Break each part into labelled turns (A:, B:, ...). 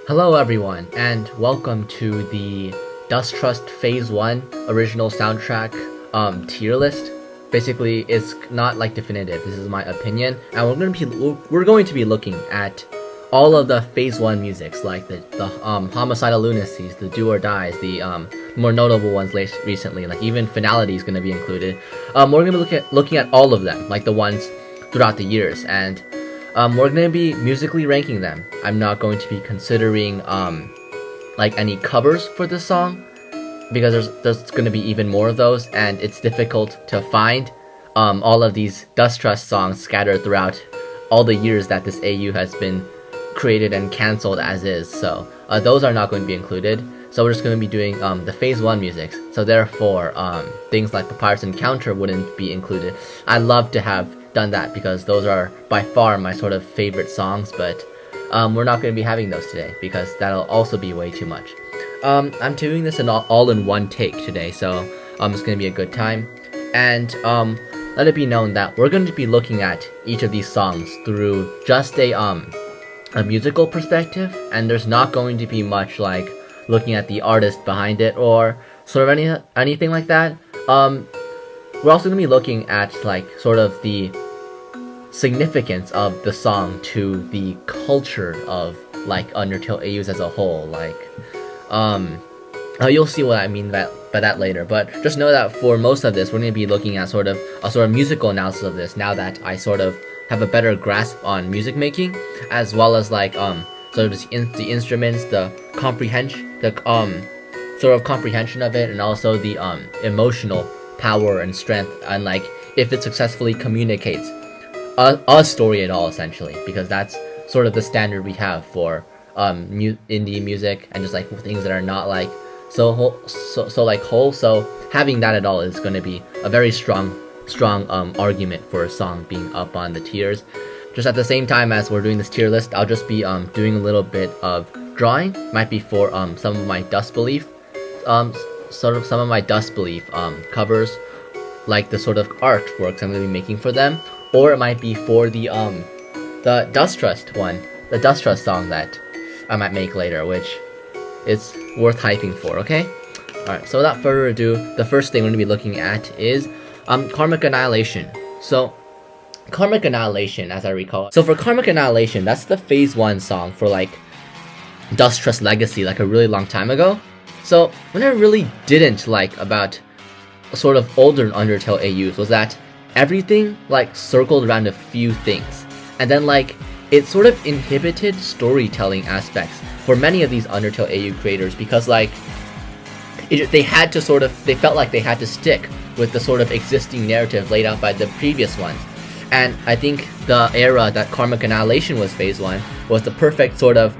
A: Hello everyone, and welcome to the Dusttrust Phase 1 original soundtrack tier list. Basically, it's not like definitive, this is my opinion, and we're going to be looking at all of the Phase 1 musics, like the Homicidal Lunacies, the Do or Dies, the more notable ones recently, like even Finality is going to be included. We're going to be looking at all of them, like the ones throughout the years, and we're going to be musically ranking them. I'm not going to be considering like any covers for this song, because there's going to be even more of those, and it's difficult to find all of these Dusttrust songs scattered throughout all the years that this AU has been created and cancelled as is. So those are not going to be included. So we're just going to be doing the Phase 1 music. So therefore, things like Papyrus Encounter wouldn't be included. I'd love to have done that because those are by far my sort of favorite songs, but we're not going to be having those today because that'll also be way too much. I'm doing this all in one take today, so it's going to be a good time. And let it be known that we're going to be looking at each of these songs through just a musical perspective, and there's not going to be much like looking at the artist behind it or sort of anything like that. We're also going to be looking at like sort of the significance of the song to the culture of like Undertale AUs as a whole. Like, you'll see what I mean by that later. But just know that for most of this, we're going to be looking at sort of a musical analysis of this. Now that I sort of have a better grasp on music making, as well as like sort of the instruments, the comprehension, the sort of comprehension of it, and also the emotional power and strength, and like if it successfully communicates a story at all, essentially, because that's sort of the standard we have for indie music and just like things that are not like so whole. So having that at all is going to be a very strong argument for a song being up on the tiers. Just at the same time as we're doing this tier list, I'll just be doing a little bit of drawing. Might be for some of my Dust Belief covers, like the sort of artworks I'm going to be making for them, or it might be for the Dusttrust one, the Dusttrust song that I might make later, which is worth hyping for. Okay, alright, so without further ado, the first thing we're going to be looking at is Karmic Annihilation. So Karmic Annihilation, as I recall, so for Karmic Annihilation, that's the Phase 1 song for like Dusttrust Legacy, like a really long time ago. So what I really didn't like about sort of older Undertale AUs was that everything like circled around a few things, and then like it sort of inhibited storytelling aspects for many of these Undertale AU creators, because like they felt like they had to stick with the sort of existing narrative laid out by the previous ones. And I think the era that Karmic Annihilation was Phase 1 was the perfect sort of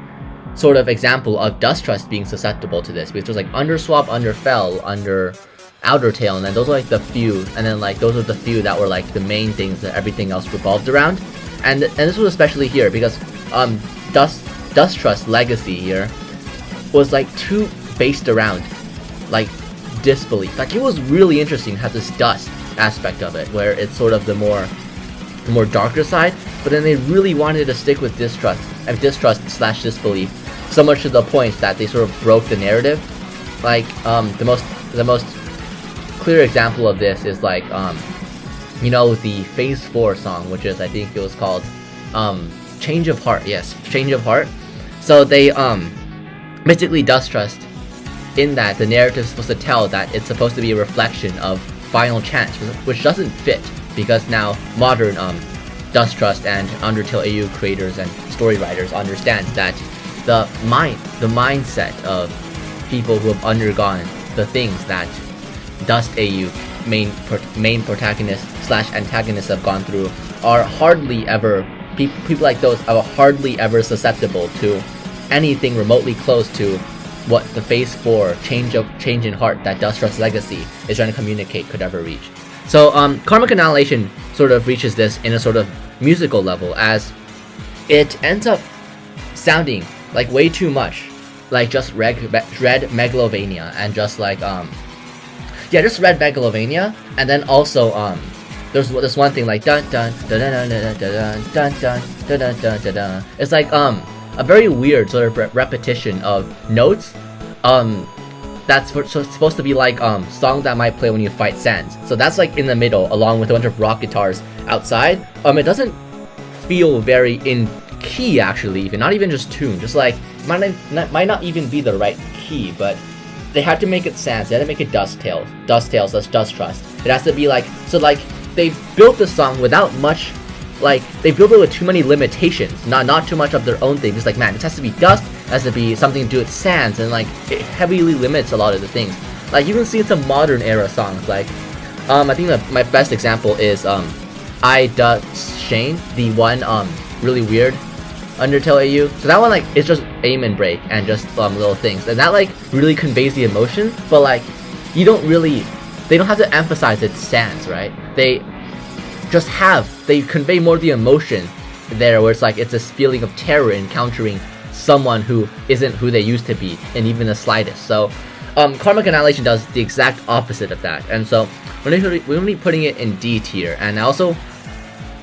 A: example of Dusttrust being susceptible to this, because there's like Underswap, Underfell, Under Outer Tail, and then those are like the few, and then like those are the few that were like the main things that everything else revolved around. And this was especially here because Dusttrust Legacy here was like too based around like disbelief. Like it was really interesting to have this dust aspect of it, where it's sort of the more darker side, but then they really wanted to stick with distrust/disbelief, so much to the point that they sort of broke the narrative. Like the most clear example of this is like the Phase 4 song, which is, I think it was called Change of Heart. Yes, Change of Heart. So they basically Dusttrust, in that the narrative is supposed to tell that it's supposed to be a reflection of Final Chance, which doesn't fit, because now modern Dusttrust and Undertale AU creators and story writers understand that the mindset of people who have undergone the things that Dust AU main protagonists/antagonists have gone through are hardly ever people like those are hardly ever susceptible to anything remotely close to what the Phase 4 change in heart that Dusttrust Legacy is trying to communicate could ever reach. So Karmic Annihilation sort of reaches this in a sort of musical level, as it ends up sounding like way too much like just Red Megalovania, and just like just Red Megalovania, and then also there's this one thing like dun dun dun dun dun dun dun dun dun dun dun dun dun. It's like a very weird sort of repetition of notes. That's supposed to be like songs that might play when you fight Sans. So that's like in the middle, along with a bunch of rock guitars outside. It doesn't feel very in key actually, even not even just tuned. Just like might not even be the right key, but they had to make it Sans. They had to make it Dusttrust. That's Dusttrust. It has to be like so. Like they built the song without much. Like they built it with too many limitations, not too much of their own thing. Just like, man, this has to be dust, it has to be something to do with Sans, and like it heavily limits a lot of the things. Like you can see it's a modern era songs. Like I think my best example is I Shane, the one really weird Undertale AU. So that one like it's just aim and break and just little things, and that like really conveys the emotion. But like they don't have to emphasize it's Sans, right? They convey more the emotion there, where it's like it's this feeling of terror encountering someone who isn't who they used to be, and even the slightest. So Karmic Annihilation does the exact opposite of that, and so we're going to be putting it in D tier. And I also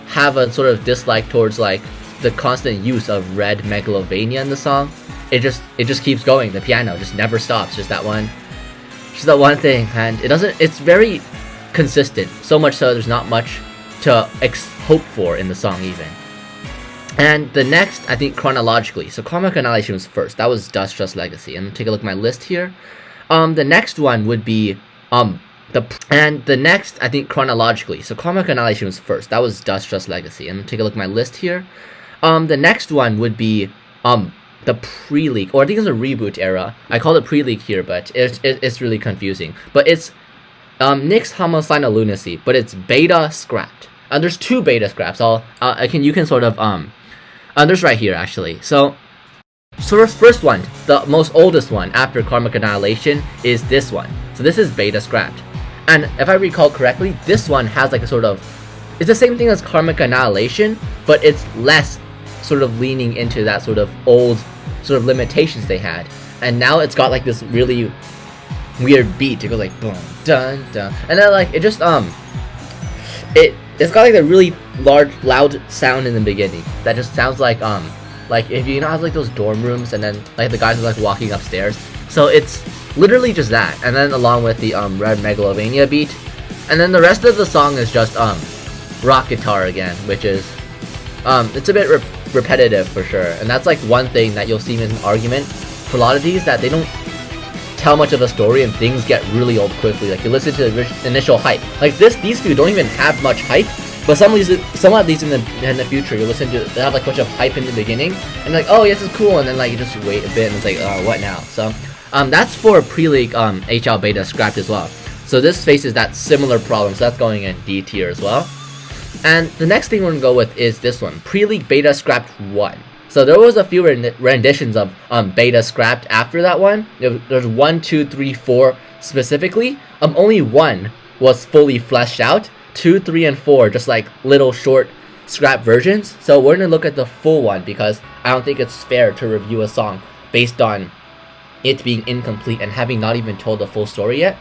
A: have a sort of dislike towards like the constant use of Red Megalovania in the song. It just keeps going. The piano just never stops. Just that one thing, and it's very consistent, so much so there's not much to hope for in the song even. And the next, I think chronologically, so Karmic Annihilation was first. That was Dusttrust Legacy. And take a look at my list here. The next one would be the next, I think chronologically, so Karmic Annihilation was first. That was Dusttrust Legacy. And take a look at my list here. The next one would be the pre-leak, or I think it's a reboot era. I call it pre-leak here, but it's really confusing. But it's Nick's Homicidal Lunacy, but it's beta scrapped. There's two beta scraps. You can sort of there's right here actually. So first one, the most oldest one after Karmic Annihilation is this one. So this is beta scrapped, and if I recall correctly, this one has like a sort of, it's the same thing as Karmic Annihilation, but it's less sort of leaning into that sort of old sort of limitations they had, and now it's got like this really weird beat. It goes like boom, dun dun, and then like it just it's got like a really loud sound in the beginning that just sounds like if you know how like those dorm rooms, and then like the guys are like walking upstairs. So it's literally just that, and then along with the Red Megalovania beat, and then the rest of the song is just rock guitar again, which is it's a bit repetitive for sure. And that's like one thing that you'll see in an argument for a lot of these, that they don't tell much of a story and things get really old quickly. Like you listen to the initial hype, like these few don't even have much hype, but some of these in the future you listen to, they have like a bunch of hype in the beginning, and like, oh yes, it's cool, and then like you just wait a bit and it's like, oh, what now? So that's for pre-leak HL beta scrapped as well. So this faces that similar problem, so that's going in D tier as well. And the next thing we're gonna go with is this one, pre-leak beta scrapped 1. So there was a few renditions of beta scrapped after that one. There's 1, 2, 3, 4 specifically. Only 1 was fully fleshed out. 2, 3, and 4 just like little short scrap versions. So we're gonna look at the full one, because I don't think it's fair to review a song based on it being incomplete and having not even told the full story yet.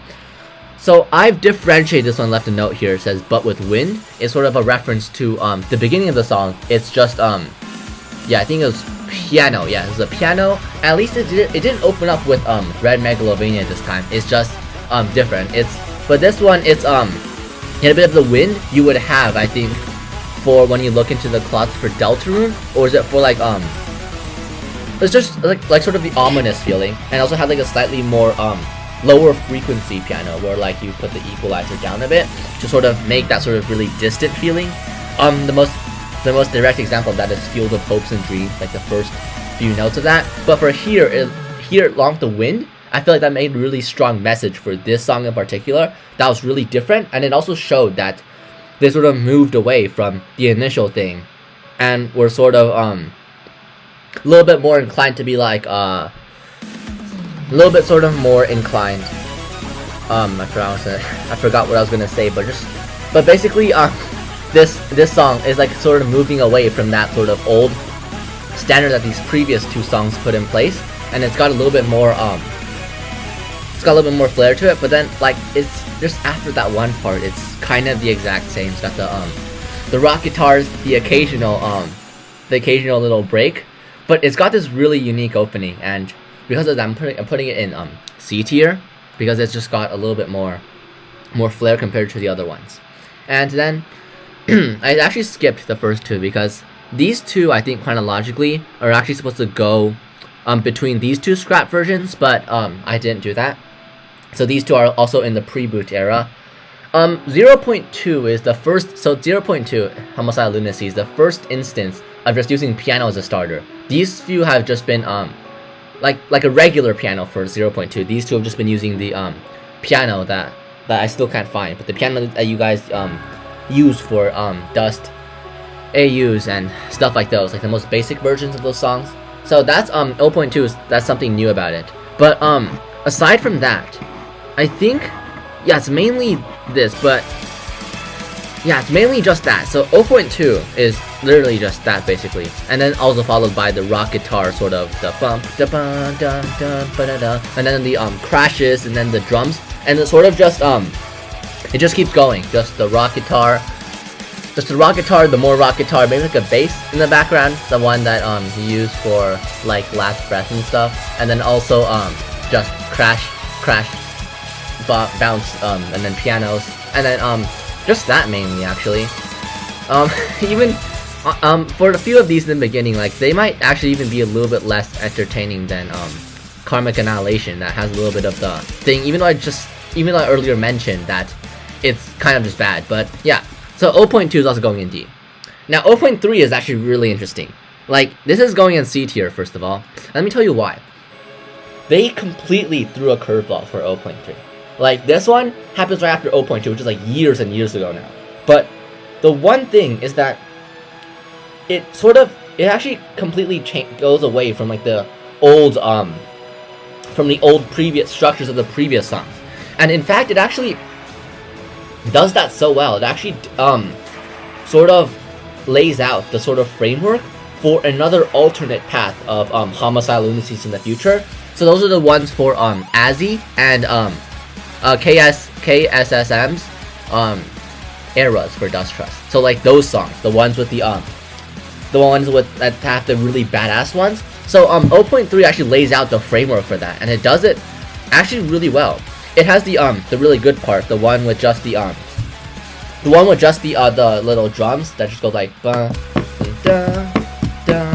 A: So I've differentiated this one, left a note here. It says "But with Wind" is sort of a reference to the beginning of the song. It's just yeah, I think it was piano. Yeah, it was a piano. At least it didn't open up with Red Megalovania this time. It's just different. But this one, it's in a bit of the wind you would have, I think, for when you look into the cloth for Deltarune, or is it for like it's just like sort of the ominous feeling, and also have like a slightly more lower frequency piano where like you put the equalizer down a bit to sort of make that sort of really distant feeling. The most direct example of that is Field of Hopes and Dreams, like the first few notes of that. But for here along the wind, I feel like that made a really strong message for this song in particular. That was really different, and it also showed that they sort of moved away from the initial thing, and were sort of a little bit more inclined to be like a little bit sort of more inclined. I forgot what I was gonna say, but basically this song is like sort of moving away from that sort of old standard that these previous two songs put in place, and it's got a little bit more flair to it. But then like it's just after that one part, it's kind of the exact same. It's got the rock guitars, the occasional little break, but it's got this really unique opening, and because of that, I'm putting it in C tier because it's just got a little bit more flair compared to the other ones. And then I actually skipped the first two because these two, I think chronologically, are actually supposed to go between these two scrap versions, but I didn't do that. So these two are also in the pre-boot era. 0.2 is the first, so 0.2, Homicidal Lunacy, is the first instance of just using piano as a starter. These few have just been like a regular piano for 0.2. These two have just been using the piano that I still can't find, but the piano that you guys use for Dust AUs and stuff like those, like the most basic versions of those songs. So that's 0.2 that's something new about it. But aside from that, I think it's mainly this, but yeah, it's mainly just that. So 0.2 is literally just that basically, and then also followed by the rock guitar, sort of the bump, da ba da da ba da da, and then the crashes, and then the drums, and it sort of just it just keeps going. Just the rock guitar, the more rock guitar, maybe like a bass in the background, the one that you use for like last breath and stuff, and then also just crash, bounce, and then pianos, and then just that mainly actually. Even for a few of these in the beginning, like they might actually even be a little bit less entertaining than Karmic Annihilation, that has a little bit of the thing, even though I earlier mentioned that it's kind of just bad. But yeah, so 0.2 is also going in D. Now 0.3 is actually really interesting. Like, this is going in C tier first of all. Let me tell you why. They completely threw a curveball for 0.3. Like, this one happens right after 0.2, which is like years and years ago now. But the one thing is that it actually completely goes away from like the old previous structures of the previous songs. And in fact, it actually does that so well. It actually sort of lays out the sort of framework for another alternate path of Homicidal Lunacies in the future. So those are the ones for ASI and KSSM's eras for Dusttrust. So like those songs, the ones with that have the really badass ones. So 0.3 actually lays out the framework for that, and it does it actually really well. It has the really good part, the one with just the little drums that just go like ba da da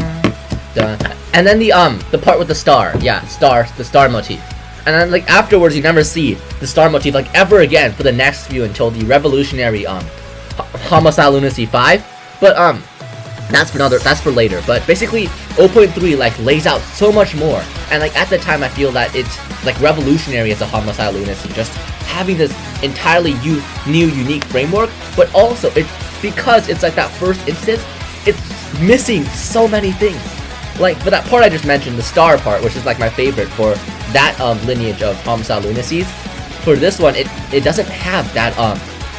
A: da, and then the part with the star, the star motif. And then like afterwards you never see the star motif like ever again for the next few until the revolutionary Homicidal Lunacy 5. But that's for later. But basically 0.3 like lays out so much more, and like at the time I feel that it's like revolutionary as a Homicidal Lunacy, just having this entirely new unique framework. But also because it's like that first instance, it's missing so many things. Like for that part I just mentioned, the star part, which is like my favorite for that lineage of Homicidal Lunacies. For this one, it doesn't have that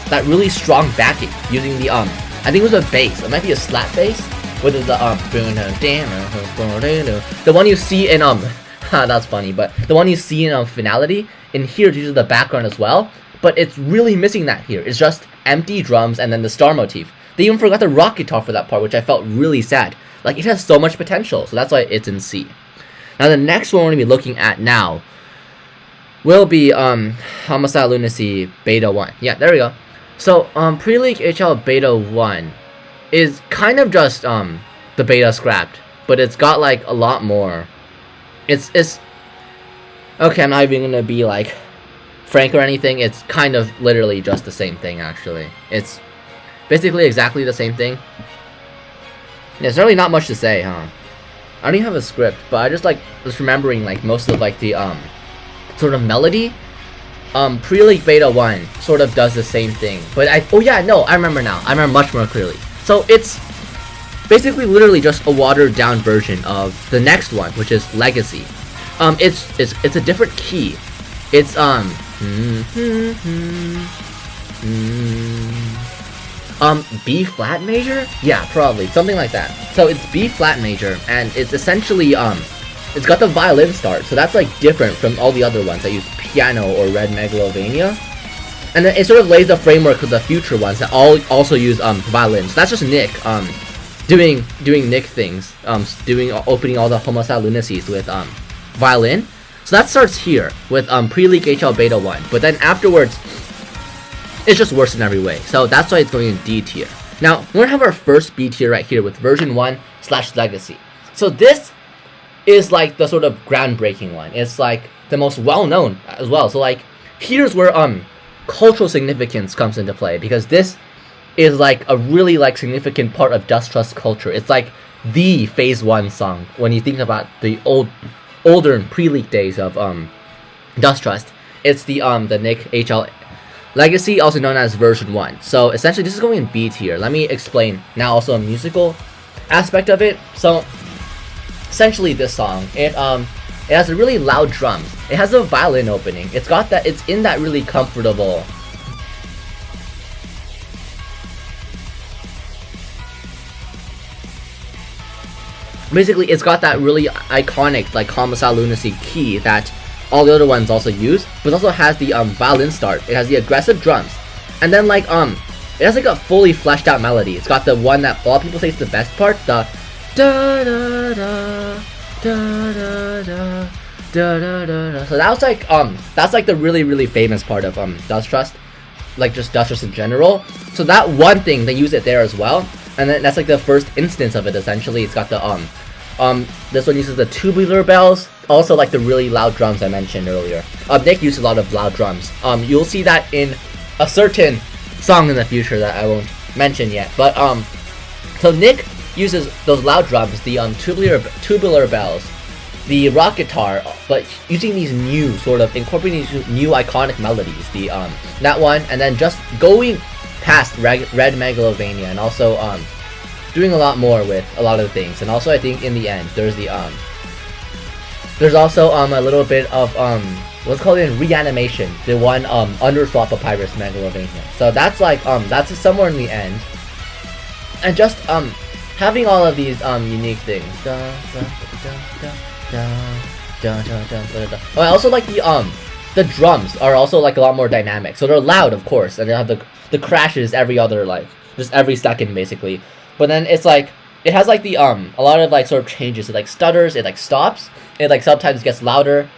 A: that really strong backing using the I think it was a bass. It might be a slap bass with the one you see in that's funny, but the one you see in Finality. In here it uses the background as well, but it's really missing that here. It's just empty drums and then the star motif. They even forgot the rock guitar for that part, which I felt really sad. Like, it has so much potential, so that's why it's in C. Now the next one we're going to be looking at now will be Homicidal Lunacy Beta 1. Yeah, there we go. So Pre-League HL Beta 1 is kind of just the beta scrapped, but it's got like a lot more. It's okay, I'm not even going to be like frank or anything. It's kind of literally just the same thing actually. It's basically exactly the same thing. There's really not much to say, huh? I don't even have a script, but I just remembering like most of like the sort of melody. Pre-League Beta 1 sort of does the same thing, but I remember now. I remember much more clearly. So it's basically literally just a watered down version of the next one, which is Legacy. It's a different key. It's B flat major? Yeah, probably something like that. So it's B flat major, and it's essentially it's got the violin start, so that's like different from all the other ones that use piano or Red Megalovania. And then it sort of lays the framework for the future ones that all also use violins. That's just Nick doing Nick things, opening all the Homicide Lunacies with violin. So that starts here with pre-leak HL Beta 1, but then afterwards it's just worse in every way. So that's why it's going in D tier. Now we're gonna have our first B tier right here with version 1/Legacy. So this is like the sort of groundbreaking one. It's like the most well-known as well. So like here's where cultural significance comes into play, because this is like a really like significant part of Dusttrust culture. It's like the phase 1 song when you think about the older and pre-leak days of Dusttrust. It's the Nick HL Legacy, also known as version 1. So essentially this is going in B tier. Let me explain now also a musical aspect of it. So essentially this song, it has a really loud drums. It has a violin opening. It's in that really comfortable basically it's got that really iconic like Homicide Lunacy key that all the other ones also use, but it also has the violin start. It has the aggressive drums, and then like it has like a fully fleshed out melody. It's got the one that a lot of people say is the best part, the da da da da da da da da da. So that's like the really famous part of Dusttrust, like just Dusttrust in general. So that one thing they use it there as well, and then that's like the first instance of it. Essentially, it's got the this one uses the tubular bells, also like the really loud drums I mentioned earlier. Nick uses a lot of loud drums. You'll see that in a certain song in the future that I won't mention yet. But so Nick uses those loud drums, the tubular bells, the rock guitar, but using these new sort of incorporating these new iconic melodies. The that one, and then just going past Red Megalovania, and also doing a lot more with a lot of the things. And also I think in the end there's the there's also a little bit of what's called in reanimation, the one underswap Papyrus Megalovania. So that's like that's somewhere in the end, and just having all of these unique things. Oh, I also like the drums are also like a lot more dynamic. So they're loud, of course, and they have the crashes every other like just every second basically. But then it's like it has like the a lot of like sort of changes. It like stutters, it like stops, it like sometimes gets louder.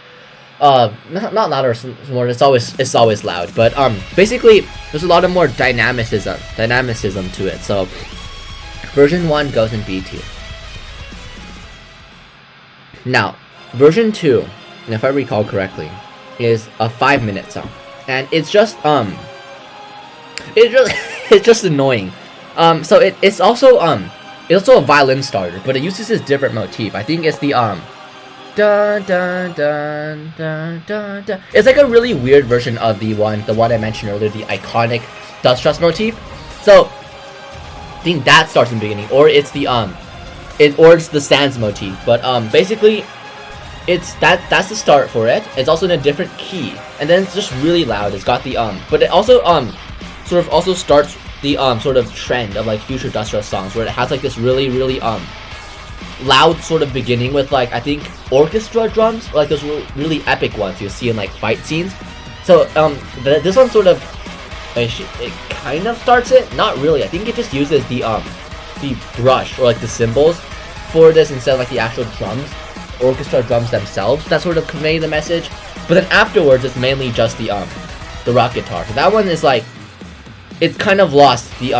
A: Not louder more. It's always loud. But basically there's a lot of more dynamicism to it. So version 1 goes in B tier. Now version 2, and if I recall correctly, is a 5-minute song, and it's just it's just annoying. So it's also a violin starter, but it uses this different motif. I think it's the dun dun dun dun dun dun. It's like a really weird version of the one I mentioned earlier, the iconic Dusttrust motif. So I think that starts in the beginning, or it's the it's the Sans motif. But basically that's the start for it. It's also in a different key, and then it's just really loud. It's got the but it also sort of also starts the sort of trend of like future Dusttrust songs, where it has like this really loud sort of beginning with like I think orchestra drums, or like those really epic ones you see in like fight scenes. So this one sort of it kind of starts it, not really. I think it just uses the brush or like the cymbals for this instead of like the actual drums, orchestra drums themselves that sort of convey the message. But then afterwards it's mainly just the rock guitar. So that one is like it kind of lost the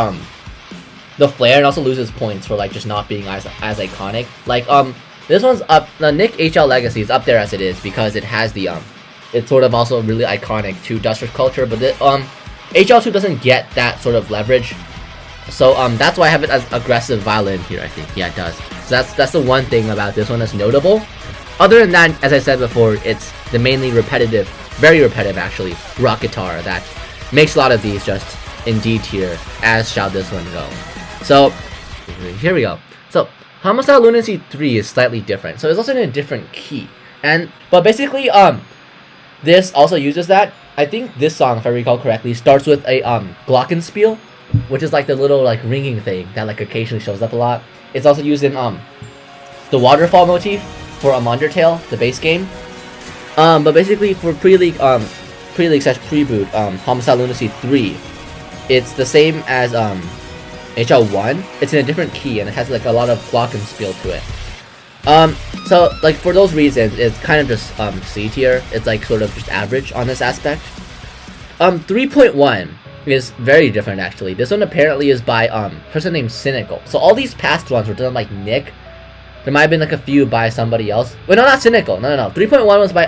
A: flair, and also loses points for like just not being as iconic. Like this one's up, the Nick HL Legacy is up there as it is because it has the it's sort of also really iconic to Dusttrust culture, but the HL2 doesn't get that sort of leverage. So that's why I have it as aggressive violin here, I think. Yeah, it does. So that's the one thing about this one that's notable. Other than that, as I said before, it's the mainly repetitive, very repetitive actually, rock guitar that makes a lot of these just in D tier, as shall this one go. So here we go. So Homicide Lunacy 3 is slightly different. So it's also in a different key. But basically this also uses that. I think this song, if I recall correctly, starts with a glockenspiel, which is like the little like ringing thing that like occasionally shows up a lot. It's also used in the waterfall motif for Undertale, the base game. But basically for pre-league /preboot Homicide Lunacy 3, it's the same as HL1, it's in a different key and it has like a lot of glockenspiel to it. So like for those reasons, it's kind of just C tier. It's like sort of just average on this aspect. 3.1 is very different actually. This one apparently is by a person named Cynical. So all these past ones were done like Nick. There might have been like a few by somebody else. Wait, no, not Cynical. No. 3.1 was by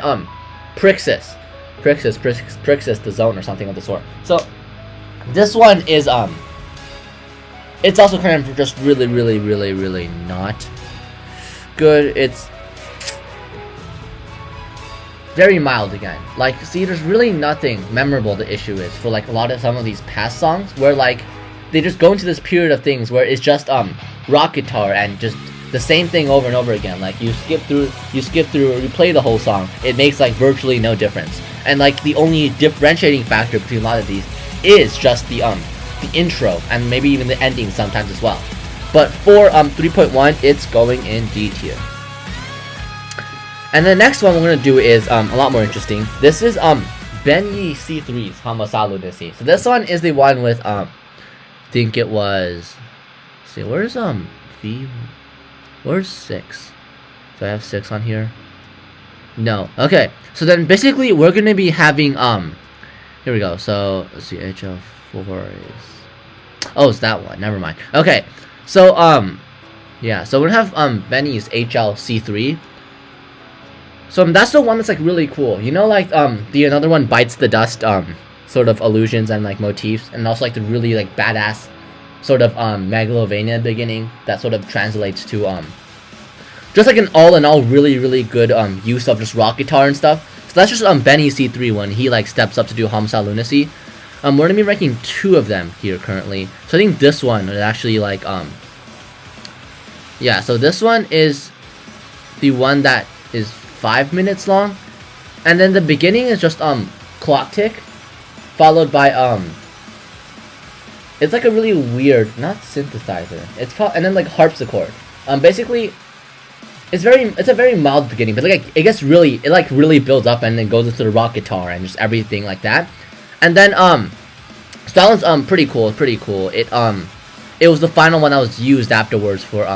A: Prixus. Prixus the Zone or something of the sort. So this one is it's also kind of just really not good. It's very mild again. Like, see, there's really nothing memorable the issue is for like some of these past songs where like they just go into this period of things where it's just rock guitar and just the same thing over and over again. Like you skip through or you play the whole song, it makes like virtually no difference. And like the only differentiating factor between a lot of these is just the intro and maybe even the ending sometimes as well. But for 3.1, it's going in D tier. And the next one we're gonna do is a lot more interesting. This is Benyi C3's Homicide Lunacy. So this one is the one with I think it was, let's see, where's where's 6? Do I have 6 on here? No. Okay. So then basically we're gonna be having here we go. So let's see, HL4 is, oh, it's that one. Never mind. Okay. So yeah, so we're gonna have Benyi's HLC3. So that's the one that's like really cool. You know, like the another one Bites the Dust sort of illusions and like motifs, and also like the really like badass sort of Megalovania beginning that sort of translates to just like an all in all really good use of just rock guitar and stuff. So that's just Benyi C3 when he like steps up to do Homicide Lunacy. We're gonna be ranking 2 of them here currently. So I think this one is actually like yeah, so this one is the one that is 5 minutes long, and then the beginning is just clock tick, followed by it's like a really weird, not synthesizer, it's called, and then like harpsichord. Basically it's a very mild beginning, but like it gets really, it like really builds up and then goes into the rock guitar and just everything like that. And then so that one's pretty cool. It was the final one that was used afterwards for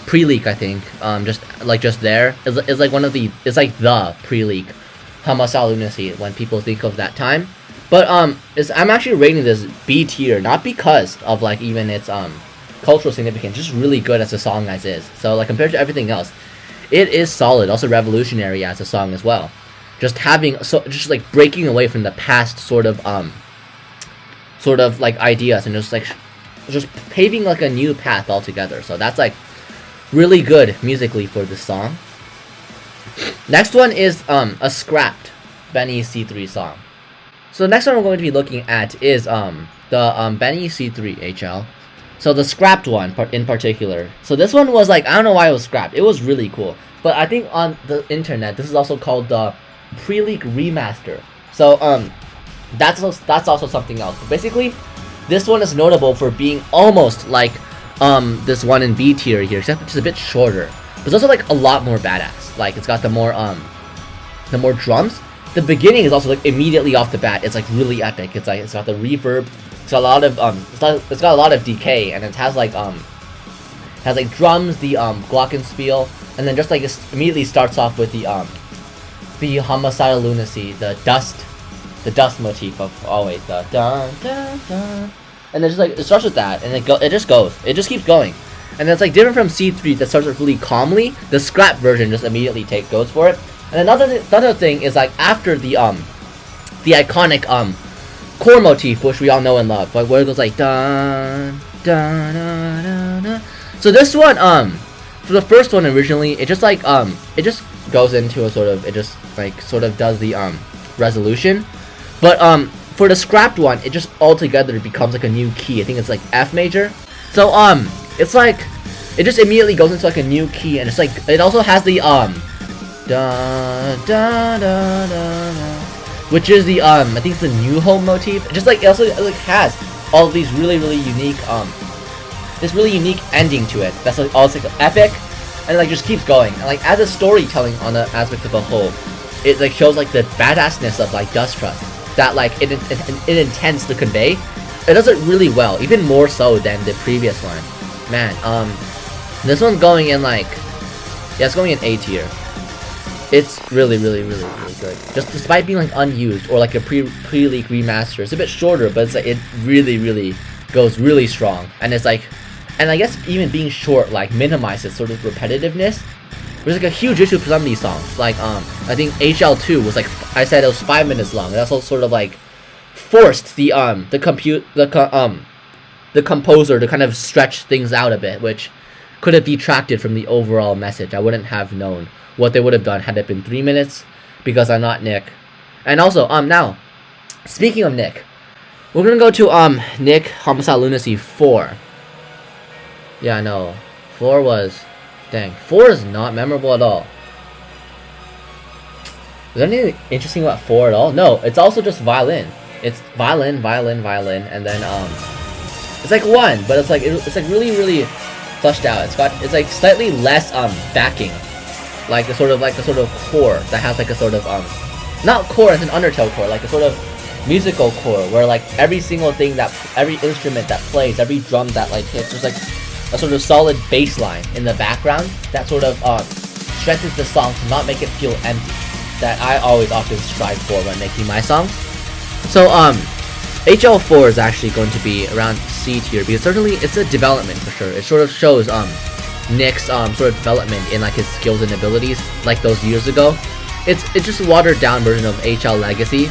A: pre-leak, I think. Just there. It's like one of the, it's like the pre-leak Homicidal Lunacy when people think of that time. But I'm actually rating this B tier, not because of like even its cultural significance, just really good as a song as is. So like compared to everything else, it is solid, also revolutionary as a song as well. Just having, so just like breaking away from the past sort of like ideas and just paving like a new path altogether. So that's like really good musically for this song. Next one is a scrapped Benyi C3 song. So the next one we're going to be looking at is the Benyi C3 HL. So the scrapped one in particular. So this one was like, I don't know why it was scrapped. It was really cool. But I think on the internet this is also called the pre-leak remaster. So that's also something else. But basically this one is notable for being almost like this one in B tier here, except it's a bit shorter. But it's also like a lot more badass. Like it's got the more drums. The beginning is also like immediately off the bat, it's like really epic. It's like it's got the reverb, it's got a lot of it's got a lot of decay, and it has like drums, the glockenspiel, and then just like it immediately starts off with the Homicidal Lunacy, the dust motif of always the dun dun dun, and then just like it starts with that, and it just keeps going, and then it's like different from C3 that starts really calmly. The scrap version just immediately goes for it. And another thing is like after the iconic core motif, which we all know and love, like where it goes like dun dun dun dun dun. So this one for the first one originally, it just like it just goes into a sort of, it just like sort of does the resolution, but for the scrapped one, it just altogether becomes like a new key. I think it's like F major. So it's like it just immediately goes into like a new key, and it's like it also has the da da da da da, which is the I think it's the new home motif. Just like it also like has all of these really unique this really unique ending to it. That's like also like epic, and like just keeps going. And like as a storytelling on the aspect of the whole, it like shows like the badassness of like Dusttrust that like it intends to convey. it does it really well, even more so than the previous one. Man, this one's going in like, yeah, it's going in A tier. It's really good. Just despite being like unused or like a pre-leak remaster, it's a bit shorter, but it's like it really goes really strong. And it's like, and I guess even being short like minimizes sort of repetitiveness, which is like a huge issue for some of these songs. Like I think HL2 was like, I said it was 5 minutes long. That's also sort of like forced the composer to kind of stretch things out a bit, which could have detracted from the overall message. I wouldn't have known what they would have done had it been 3 minutes, because I'm not Nick. And also, now, speaking of Nick, we're gonna go to Nick Homicide Lunacy 4. Yeah, no, 4 was, dang, 4 is not memorable at all. Is there anything interesting about 4 at all? No, it's also just violin. It's violin, and then it's like 1, but it's like really fleshed out. It's like slightly less backing. Like the sort of core that has like a sort of not core as an undertow core, like a sort of musical core where like every single thing every instrument that plays, every drum that like hits, there's like a sort of solid bass line in the background that sort of stretches the song to not make it feel empty. That I always often strive for when making my songs. So HL4 is actually going to be around C tier because certainly it's a development for sure. It sort of shows Nick's sort of development in like his skills and abilities like those years ago. It's just a watered down version of HL Legacy.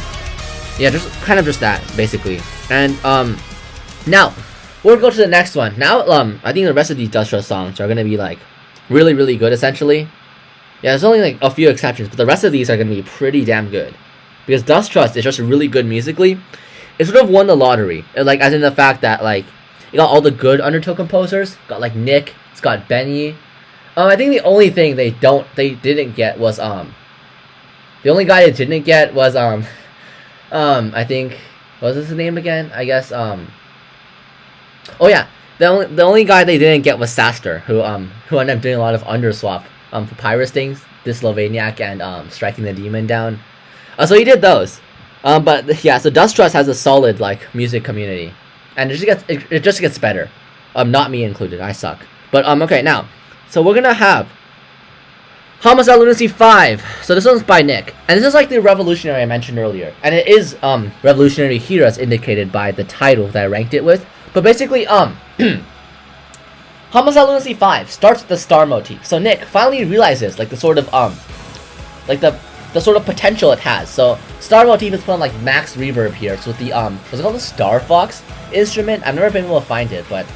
A: Yeah, just kind of just that basically. And now we'll go to the next one. Now I think the rest of these Dusttrust songs are gonna be like really good essentially. Yeah, there's only like a few exceptions, but the rest of these are gonna be pretty damn good because Dusttrust is just really good musically. It sort of won the lottery, like as in the fact that like it got all the good undertow composers. Got like Nick. It's got Benyi. I think the only thing they didn't get was the only guy they didn't get was I think, what was his name again? I guess oh yeah, the only guy they didn't get was Saster, who ended up doing a lot of underswap papyrus things, this Sloveniac and striking the demon down. So he did those. But yeah, so Dusttrust has a solid like music community, and it just gets better. Not me included, I suck. But okay, now, so we're gonna have Homicide Lunacy 5. So this one's by Nick, and this is like the revolutionary I mentioned earlier, and it is revolutionary here as indicated by the title that I ranked it with. But basically, Homicide Lunacy 5 starts with the star motif. So Nick finally realizes like the sort of like the sort of potential it has. So star motif is put on like max reverb here. So with the what's it called, the Star Fox instrument? I've never been able to find it, but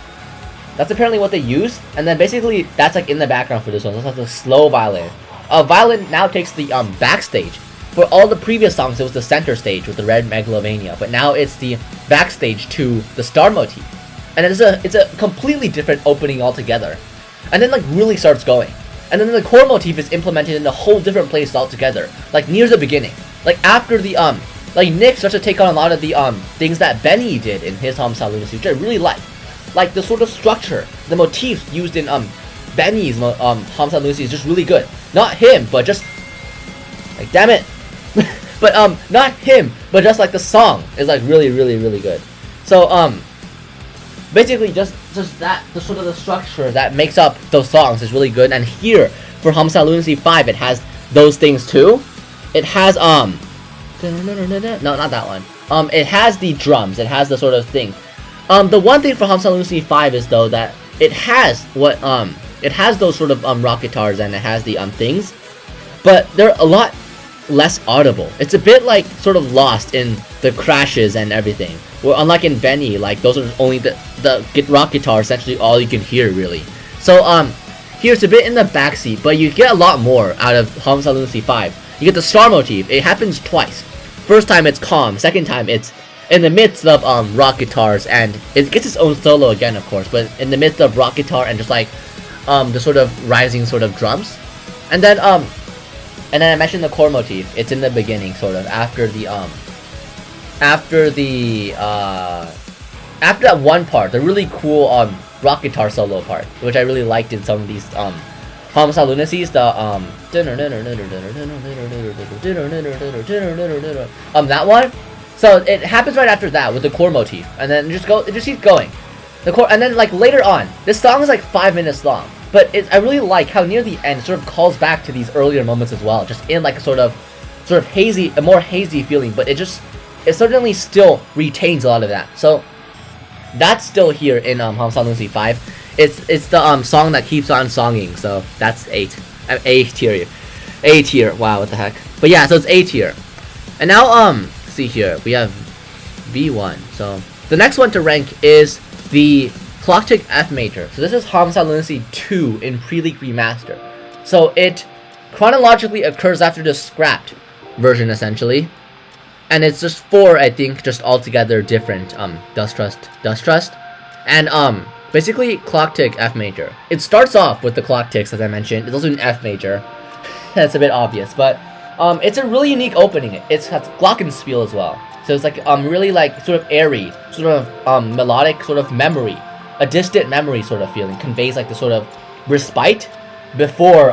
A: that's apparently what they use. And then basically that's like in the background for this one. This is the slow violin. Violin now takes the backstage. For all the previous songs, it was the center stage with the red megalovania, but now it's the backstage to the star motif. And it's a completely different opening altogether. And then like really starts going. And then the core motif is implemented in a whole different place altogether. Like near the beginning. Like after the like Nick starts to take on a lot of the things that Benyi did in his Homicide Lunacy, which I really like. Like the sort of structure, the motifs used in Benyi's Homicide Lunacy is just really good. Not him, but just like damn it. But not him, but just like the song is like really good. So basically just that the sort of the structure that makes up those songs is really good. And here for Homicide Lunacy 5 it has those things too. It has no, not that one. It has the drums, it has the sort of thing. The one thing for Homicide Lunacy 5 is though that it has what it has those sort of rock guitars and it has the things, but they're a lot less audible. It's a bit like sort of lost in the crashes and everything. Well, unlike in Benyi, like those are only the rock guitar, essentially all you can hear really. So here it's a bit in the backseat, but you get a lot more out of Homicide Lunacy 5. You get the star motif. It happens twice. First time it's calm. Second time it's in the midst of rock guitars, and it gets its own solo again, of course. But in the midst of rock guitar and just like the sort of rising sort of drums, and then I mentioned the core motif. It's in the beginning, sort of after that one part, the really cool rock guitar solo part, which I really liked in some of these Homicide Lunacies. The that one. So it happens right after that with the core motif, and then it just keeps going. The core, and then like later on, this song is like 5 minutes long, but I really like how near the end it sort of calls back to these earlier moments as well, just in like a sort of hazy, a more hazy feeling, but it certainly still retains a lot of that. So that's still here in Homicide Lunacy 5. It's the song that keeps on songing, so that's 8. A tier. A tier. Wow, what the heck? But yeah, so it's A tier. And now see here, we have B1. So the next one to rank is the clock tick F major. So this is Homicide Lunacy 2 in pre-leak remaster. So it chronologically occurs after the scrapped version essentially. And it's just 4, I think, just altogether different Dusttrust. And basically clock tick F major. It starts off with the clock ticks, as I mentioned. It's also an F major. That's a bit obvious, but it's a really unique opening. It has glockenspiel as well. So it's like really like sort of airy, sort of melodic, sort of memory, a distant memory sort of feeling. Conveys like the sort of respite before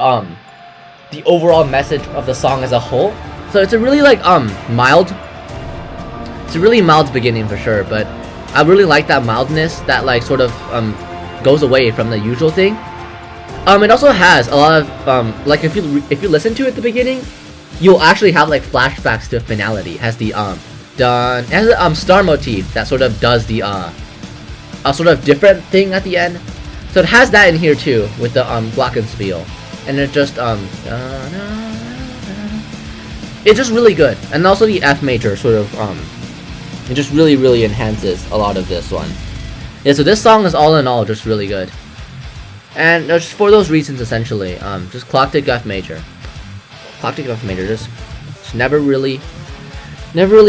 A: the overall message of the song as a whole. So it's a really like mild. It's a really mild beginning for sure, but I really like that mildness that like sort of goes away from the usual thing. It also has a lot of like if you listen to it at the beginning, you'll actually have like flashbacks to Finality. It has the it has a star motif that sort of does the a sort of different thing at the end. So it has that in here too with the glockenspiel, and it just it's just really good. And also the F major sort of it just really enhances a lot of this one. Yeah, so this song is all in all just really good. And just for those reasons essentially, just clock tick F major. Clock tick F major just never really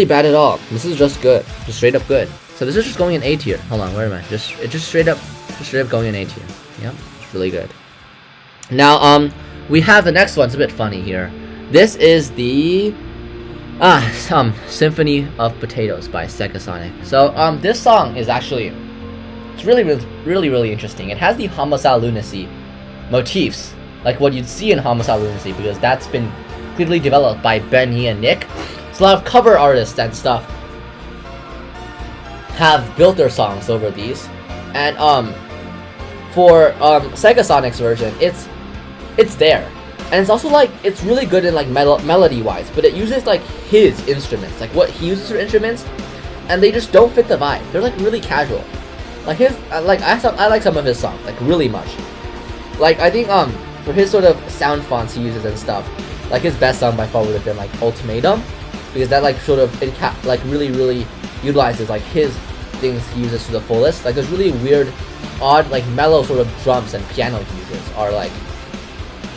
A: bad at all. This is just good. Just straight up good. So this is just going in A tier. Hold on, where am I? Just straight up going in A tier. Yep, it's really good. Now we have the next one. It's a bit funny here. This is the Symphony of Potatoes by Segasonic. So this song is actually it's really interesting. It has the Homicidal Lunacy motifs, like what you'd see in Homicidal Lunacy, because that's been clearly developed by Benyi and Nick. So a lot of cover artists and stuff have built their songs over these. And for Segasonic's version, it's there. And it's also like, it's really good in like melody wise, but it uses like his instruments, like what he uses for instruments, and they just don't fit the vibe. They're like really casual. Like his, I like some of his songs, like really much. Like I think for his sort of sound fonts he uses and stuff, like his best song by far would have been like Ultimatum, because that like sort of like really utilizes like his things he uses to the fullest. Like those really weird, odd, like mellow sort of drums and piano he uses are like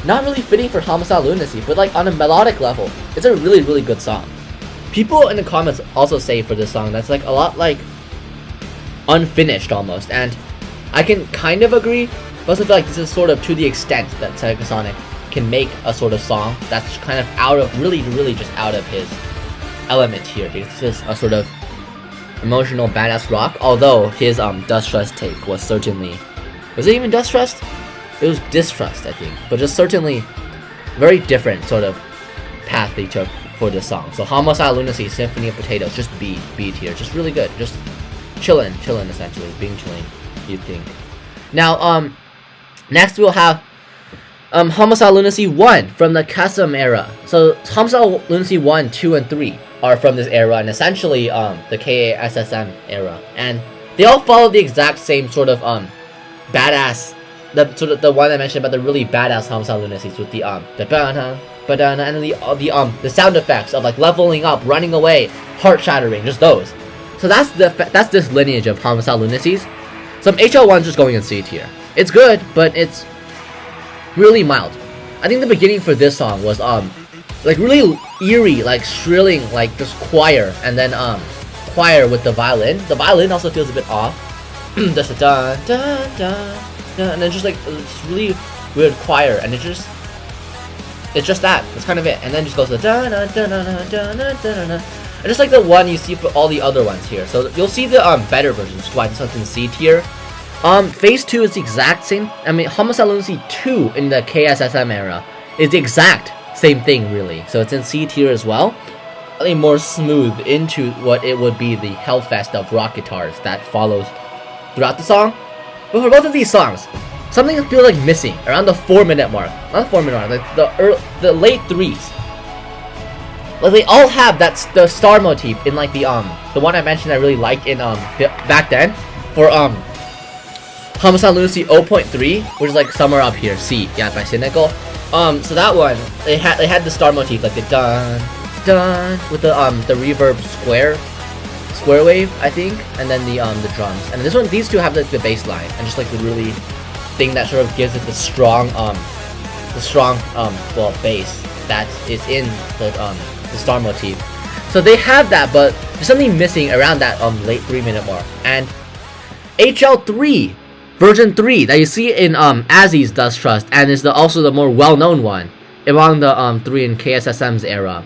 A: not really fitting for Homicidal Lunacy, but like on a melodic level, it's a really good song. People in the comments also say for this song that's like a lot like unfinished almost, and I can kind of agree, but I also feel like this is sort of to the extent that Segasonic can make a sort of song that's kind of out of really just out of his element here, because this is a sort of emotional badass rock. Although his Dusttrust take was certainly, was it even Dusttrust? It was Distrust, I think, but just certainly very different sort of path they took for this song. So Homicide Lunacy, Symphony of Potatoes, just B tier, just really good, just chillin' essentially, being chilling, you'd think. Now next we'll have Homicide Lunacy 1 from the KSSM era. So Homicide Lunacy 1, 2, and 3 are from this era, and essentially the KSSM era, and they all follow the exact same sort of badass, the one I mentioned about the really badass Homicide Lunacies with the ba-da-na, and the sound effects of like leveling up, running away, heart shattering, just those. So that's this lineage of Homicidal Lunacies. Some HL1's just going in C tier. It's good, but it's really mild. I think the beginning for this song was like really eerie, like shrilling, like just choir, and then choir with the violin. The violin also feels a bit off. Just a dun dun dun dun, and then just like this really weird choir, and it's just that. That's kind of it. And then just goes the dun dun dun dun dun dun dun dun. And just like the one you see for all the other ones here. So you'll see the better versions. Why this one's in C tier. Phase 2 is the exact same. I mean, Homicide Lunacy 2 in the KSSM era is the exact same thing, really. So it's in C tier as well. slightly more smooth into what it would be the hellfest of rock guitars that follows throughout the song. But for both of these songs, something feels like missing around the 4-minute mark. Not the 4-minute mark, like the late 3s. Like they all have the star motif in like the one I mentioned I really liked in back then for Homicide Lunacy 0.3, which is like somewhere up here, C, yeah, by Cynical. So that one, they had the star motif, like the dun dun with the reverb square wave, I think, and then the drums. And this one, these two have the bass line and just like the really thing that sort of gives it the strong well, bass that is in the star motif. So they have that, but there's something missing around that late 3-minute mark. And HL3 version 3 that you see in Azzy's Dusttrust, and is also the more well-known one among the 3 in KSSM's era,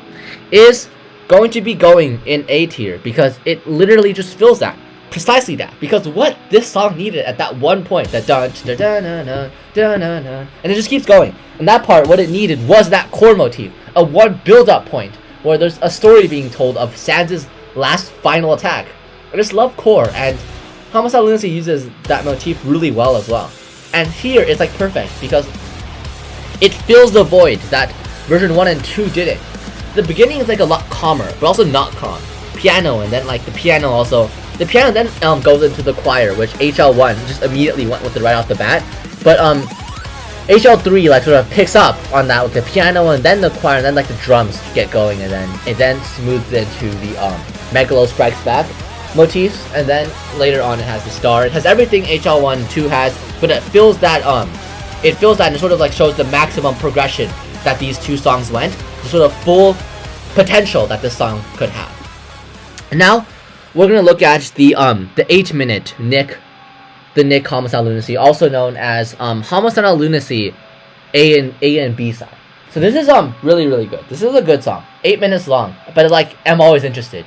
A: is going to be going in A tier because it literally just fills that. Precisely that. Because what this song needed at that one point, that dun dun dun dun dun dun dun dun, and it just keeps going. And that part, what it needed was that core motif, a one build-up point where there's a story being told of Sans' last final attack. I just love core, and Homicidal Lunacy uses that motif really well as well. And here it's like perfect because it fills the void that version 1 and 2 didn't. The beginning is like a lot calmer, but also not calm. Piano, and then like the piano then goes into the choir, which HL1 just immediately went with it right off the bat. But HL3 like sort of picks up on that with the piano and then the choir and then like the drums get going, and then it then smooths into the Megalo Strikes Back motifs, and then later on it has the star. It has everything HL1 and 2 has, but it fills that and it sort of like shows the maximum progression that these two songs went, the sort of full potential that this song could have. And now we're gonna look at the 8-minute Nick Homicidal Lunacy, also known as Homicidal Lunacy A and B side. So this is really good. This is a good song, 8 minutes long, but like I'm always interested.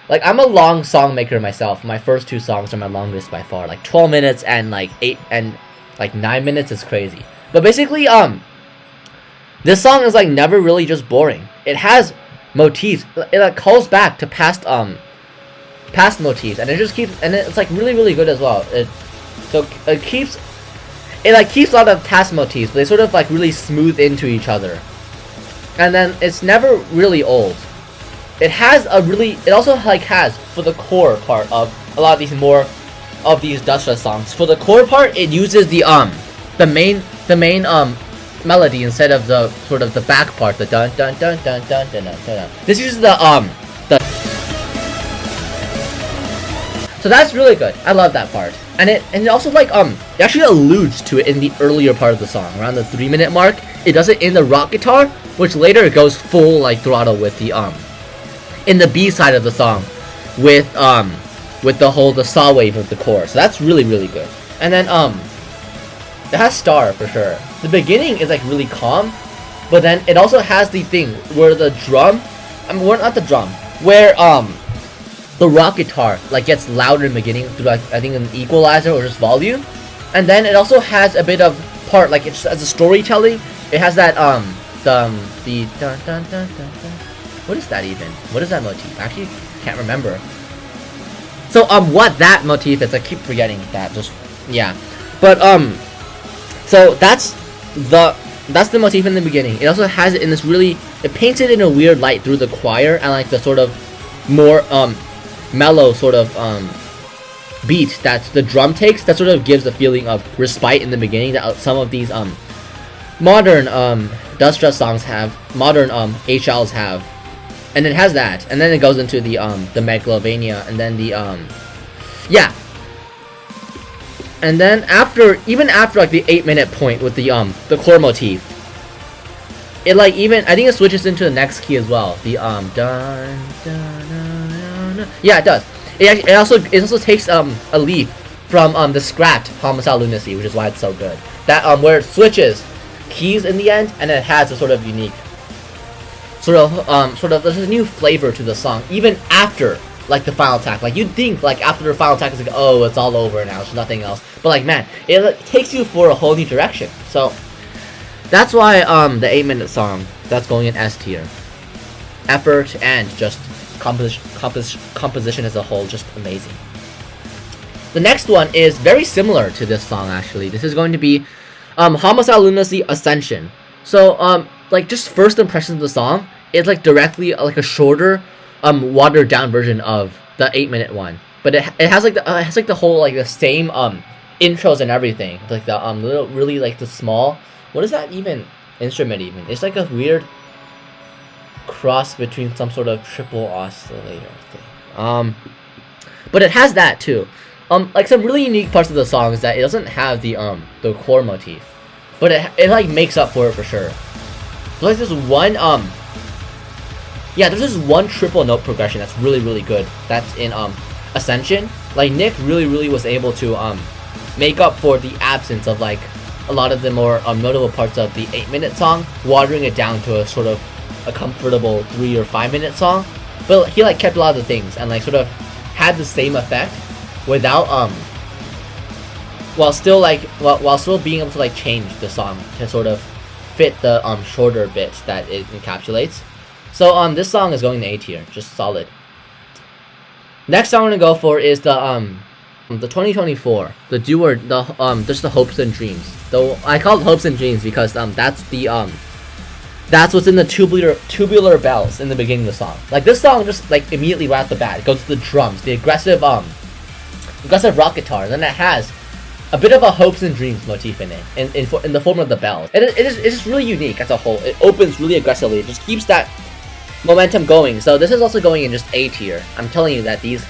A: Like I'm a long song maker myself. My first 2 songs are my longest by far, like 12 minutes and like 8 and like 9 minutes is crazy. But basically this song is like never really just boring. It has motifs. It like calls back to past motifs, and it just keeps, and it's like really good as well. It keeps a lot of past motifs, but they sort of like really smooth into each other. And then it's never really old. It also like has, for the core part of a lot of these more of these Dusttrust songs, for the core part it uses the main melody instead of the sort of the back part, the dun dun dun dun dun dun dun dun. This uses the so that's really good. I love that part. And it also like it actually alludes to it in the earlier part of the song, around the 3-minute mark. It does it in the rock guitar, which later goes full like throttle with the in the B side of the song with the saw wave of the core. So that's really good. And then it has star for sure. The beginning is like really calm, but then it also has the thing where the drum, where the rock guitar like gets louder in the beginning through like, I think an equalizer or just volume, and then it also has a bit of part like it's as a storytelling. It has that the dun dun dun dun dun. What is that even? What is that motif? I actually can't remember. So what that motif is, I keep forgetting that. Just yeah, but so that's the motif in the beginning. It also has it in this really, it paints it in a weird light through the choir and like the sort of more mellow sort of beat that the drum takes, that sort of gives the feeling of respite in the beginning that some of these modern Dusttrust songs have, modern HLs have. And it has that, and then it goes into the Megalovania, and then the yeah. And then even after like the 8-minute point with the core motif, it like I think it switches into the next key as well. The dun, dun, dun, dun, dun. Yeah, it does. It also takes a leaf from the scrapped Homicidal Lunacy, which is why it's so good. That where it switches keys in the end, and it has a sort of unique sort of there's a new flavor to the song even after like the final attack. Like you'd think like after the final attack it's like, oh, it's all over now, there's nothing else, but like man, it takes you for a whole new direction. So that's why the 8-minute song, that's going in S tier. effort and just composition as a whole, just amazing. The next one is very similar to this song actually. This is going to be Homicide Lunacy Ascension. So like just first impressions of the song, it's like directly like a shorter watered down version of the 8-minute one. But it has like the whole like the same intros and everything. Like the little really like the small, what is that even instrument even? It's like a weird cross between some sort of triple oscillator thing. But it has that too. Like some really unique parts of the song is that it doesn't have the core motif, but it like makes up for it for sure. So like this one yeah, there's this one triple note progression that's really good. That's in Ascension. Like Nick really was able to make up for the absence of like a lot of the more notable parts of the 8-minute song, watering it down to a sort of a comfortable 3 or 5-minute song. But he like kept a lot of the things and like sort of had the same effect without while still being able to like change the song to sort of fit the shorter bits that it encapsulates. So this song is going to A tier, just solid. Next song I'm gonna go for is the 2024, the just the Hopes and Dreams. Though I call it Hopes and Dreams because that's what's in the tubular bells in the beginning of the song. Like this song just like immediately right off the bat, it goes to the drums, the aggressive rock guitar, and then it has a bit of a Hopes and Dreams motif in it, in the form of the bells. It's just really unique as a whole. It opens really aggressively, it just keeps that momentum going. So this is also going in just A tier. I'm telling you that these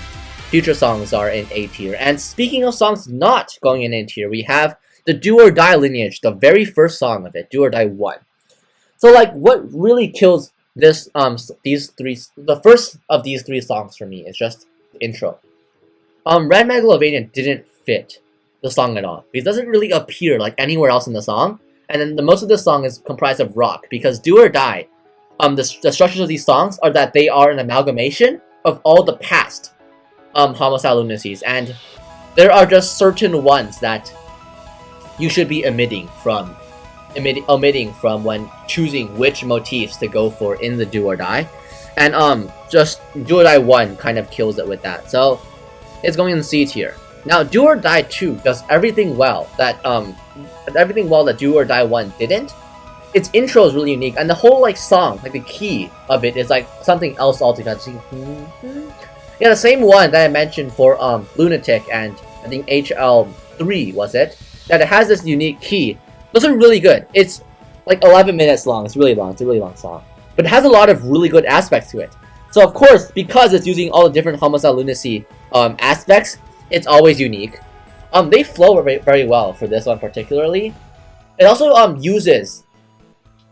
A: future songs are in A tier. And speaking of songs not going in A tier, we have the Do or Die Lineage, the very first song of it, Do or Die 1. So like what really kills this the first of these three songs for me is just the intro. Red Megalovania didn't fit the song at all because it doesn't really appear like anywhere else in the song, and then most of the song is comprised of rock because Do or Die, the structures of these songs are that they are an amalgamation of all the past Homicidal Lunacies, and there are just certain ones that you should be omitting from when choosing which motifs to go for in the Do or Die, and just Do or Die 1 kind of kills it with that, so it's going in C tier. Now Do or Die 2 does everything well that Do or Die 1 didn't. Its intro is really unique, and the whole like song, like the key of it is like something else altogether. Yeah, the same one that I mentioned for Lunatic and I think HL3 was it, that it has this unique key. Those are really good. It's like 11 minutes long. It's really long. It's a really long song, but it has a lot of really good aspects to it. So of course, because it's using all the different Homicidal Lunacy aspects, it's always unique. They flow very well for this one particularly. It also uses,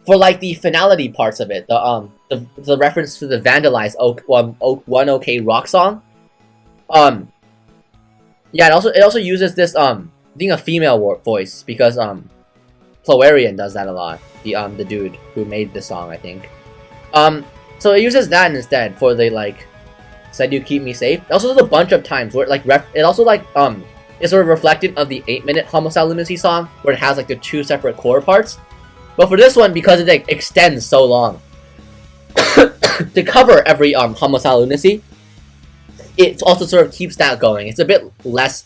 A: for like the finality parts of it, the reference to the vandalized One OK Rock song. Yeah, it also uses this I think a female voice because Plowarian does that a lot. The dude who made this song, I think. So it uses that instead for the like Said You Keep Me Safe. It also does a bunch of times where it like it also like is sort of reflected of the 8-minute Homicidal Lunacy song where it has like the 2 separate core parts. But for this one, because it like extends so long to cover every Homicidal Lunacy, it also sort of keeps that going. It's a bit less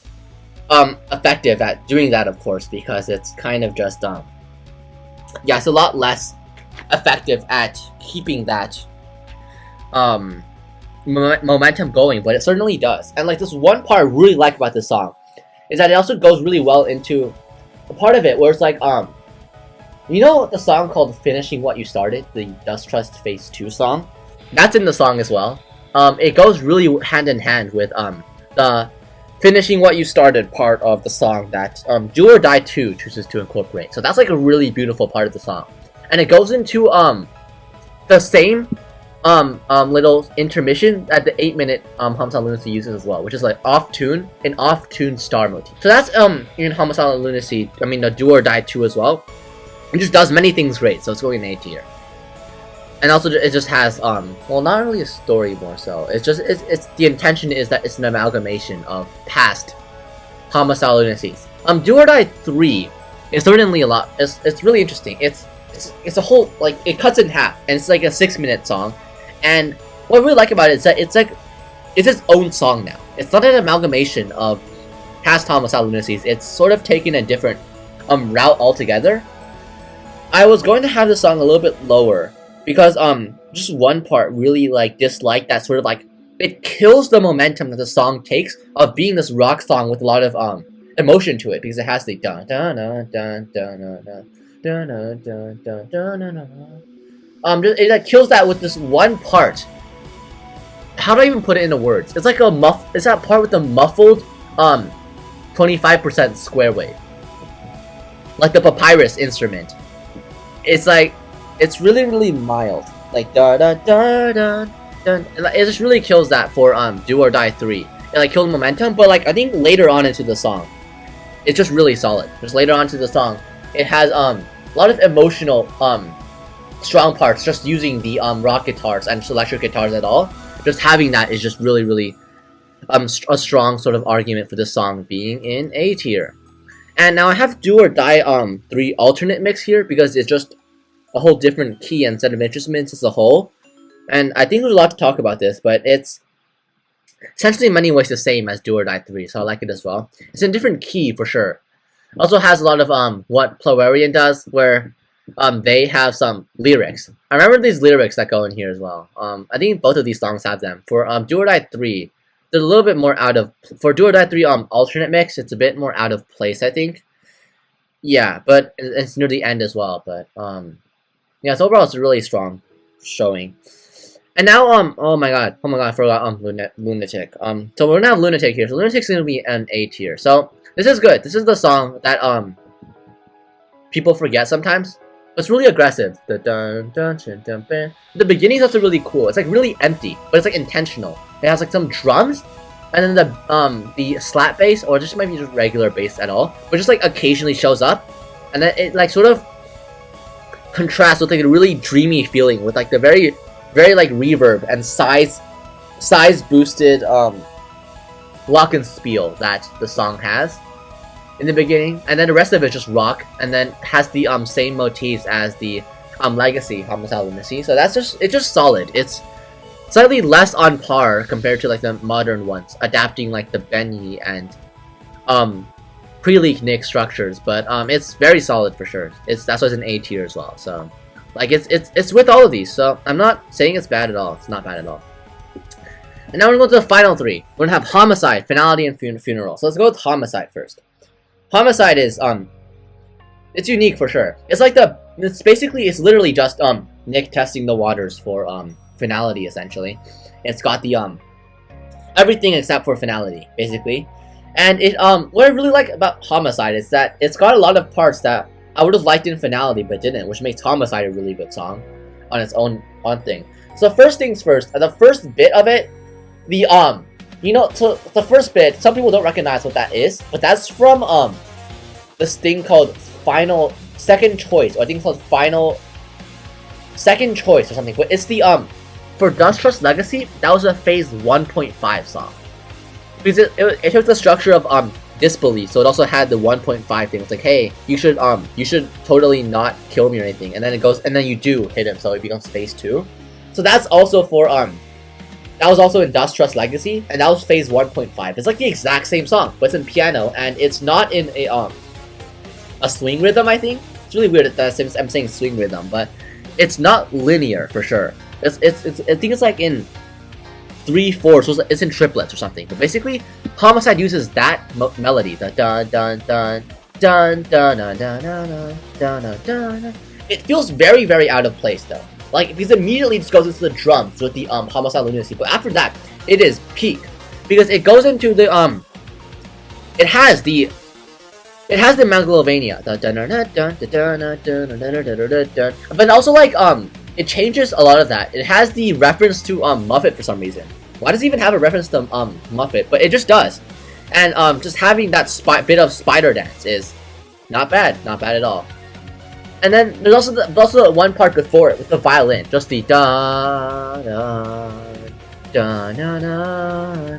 A: effective at doing that, of course, because it's kind of just yeah, it's a lot less effective at keeping that momentum going, but it certainly does. And like this one part I really like about this song is that it also goes really well into a part of it where it's like you know the song called Finishing What You Started, the Dusttrust Phase 2 song? That's in the song as well. It goes really hand in hand with the Finishing What You Started part of the song that Do or Die 2 chooses to incorporate. So that's like a really beautiful part of the song. And it goes into the same little intermission that the 8-minute Homicidal Lunacy uses as well, which is like an off-tune star motif. So that's in Homicidal Lunacy, I mean the Do or Die 2 as well. It just does many things great, so it's going in A tier. And also it just has well, not really a story more so. It's just it's the intention is that it's an amalgamation of past Homicidal Lunacies. Do or Die 3 is certainly a lot. It's really interesting. It's a whole like it cuts in half, and it's like a 6-minute song. And what I really like about it is that it's its own song now. It's not an amalgamation of past Homicide Lunacies. It's sort of taken a different route altogether. I was going to have the song a little bit lower because just one part really like disliked that sort of like it kills the momentum that the song takes of being this rock song with a lot of emotion to it, because it has the dun dun dun dun dun dun dun dun dun dun dun dun. It like kills that with this one part. How do I even put it into words? It's like it's that part with the muffled 25% square wave, like the papyrus instrument. It's like it's really mild, like da da da da da. It just really kills that for Do or Die 3. It like killed momentum, but like I think later on into the song, it's just really solid. Just later on into the song, it has a lot of emotional strong parts. Just using the rock guitars and electric guitars at all. Just having that is just really a strong sort of argument for this song being in A tier. And now I have Do or Die 3 alternate mix here because it's just a whole different key and set of instruments as a whole. And I think there's a lot to talk about this, but it's essentially in many ways the same as Do or Die 3, so I like it as well. It's in a different key for sure. Also has a lot of what Plowarian does, where they have some lyrics. I remember these lyrics that go in here as well. I think both of these songs have them. For Do or Die 3, they're a little bit more out of... For Do or Die 3 alternate mix, it's a bit more out of place, I think. Yeah, but it's near the end as well. But yeah, so overall it's a really strong showing. And now oh my god, I forgot Lunatic. So we're gonna have Lunatic here. So Lunatic's gonna be an A tier. So this is good. This is the song that people forget sometimes. It's really aggressive. The beginning's also really cool. It's like really empty, but it's like intentional. It has like some drums, and then the slap bass, or just might be just regular bass at all, but just like occasionally shows up, and then it like sort of contrasts with like a really dreamy feeling with like the very like reverb and size boosted glockenspiel that the song has in the beginning, and then the rest of it just rock, and then has the same motifs as the legacy Homicide Lunacy. So that's it's just solid. It's slightly less on par compared to like the modern ones, adapting like the Benyi and pre-leak Nick structures, but it's very solid for sure. That's why it's an A tier as well. So like it's with all of these, so I'm not saying it's bad at all. It's not bad at all. And now we're going to go to the final three. We're gonna have Homicide, Finality, and Funeral. So let's go with Homicide first. Homicide is it's unique for sure. It's like it's literally just Nick testing the waters for Finality essentially. It's got the everything except for Finality basically. And it what I really like about Homicide is that it's got a lot of parts that I would have liked in Finality but didn't, which makes Homicide a really good song on its own thing. So first things first, the first bit of it, so the first bit, some people don't recognize what that is, but that's from this thing called Final Second Choice, or I think it's called Final Second Choice or something. But it's the for Dusttrust Legacy, that was a Phase 1.5 song. Because it took the structure of Disbelief, so it also had the 1.5 thing. It's like, hey, you should totally not kill me or anything, and then it goes, and then you do hit him, so it becomes Phase 2. So that's also for that was also in Dusttrust Legacy, and that was Phase 1.5. It's like the exact same song, but it's in piano, and it's not in a swing rhythm, I think. It's really weird that I'm saying swing rhythm, but it's not linear for sure. I think it's like in 3/4, so it's in triplets or something. But basically, Homicide uses that melody, the dun dun dun dun dun dun dun dun dun dun dun. It feels very out of place though. Like, because it immediately just goes into the drums with the Homicide Lunacy, but after that, it is peak. Because it goes into the, it has the Megalovania. But also, like, it changes a lot of that. It has the reference to, Muppet for some reason. Why does it even have a reference to, Muppet? But it just does. And, just having that bit of spider dance is not bad at all. And then there's also the one part before it with the violin, just the da da da da da.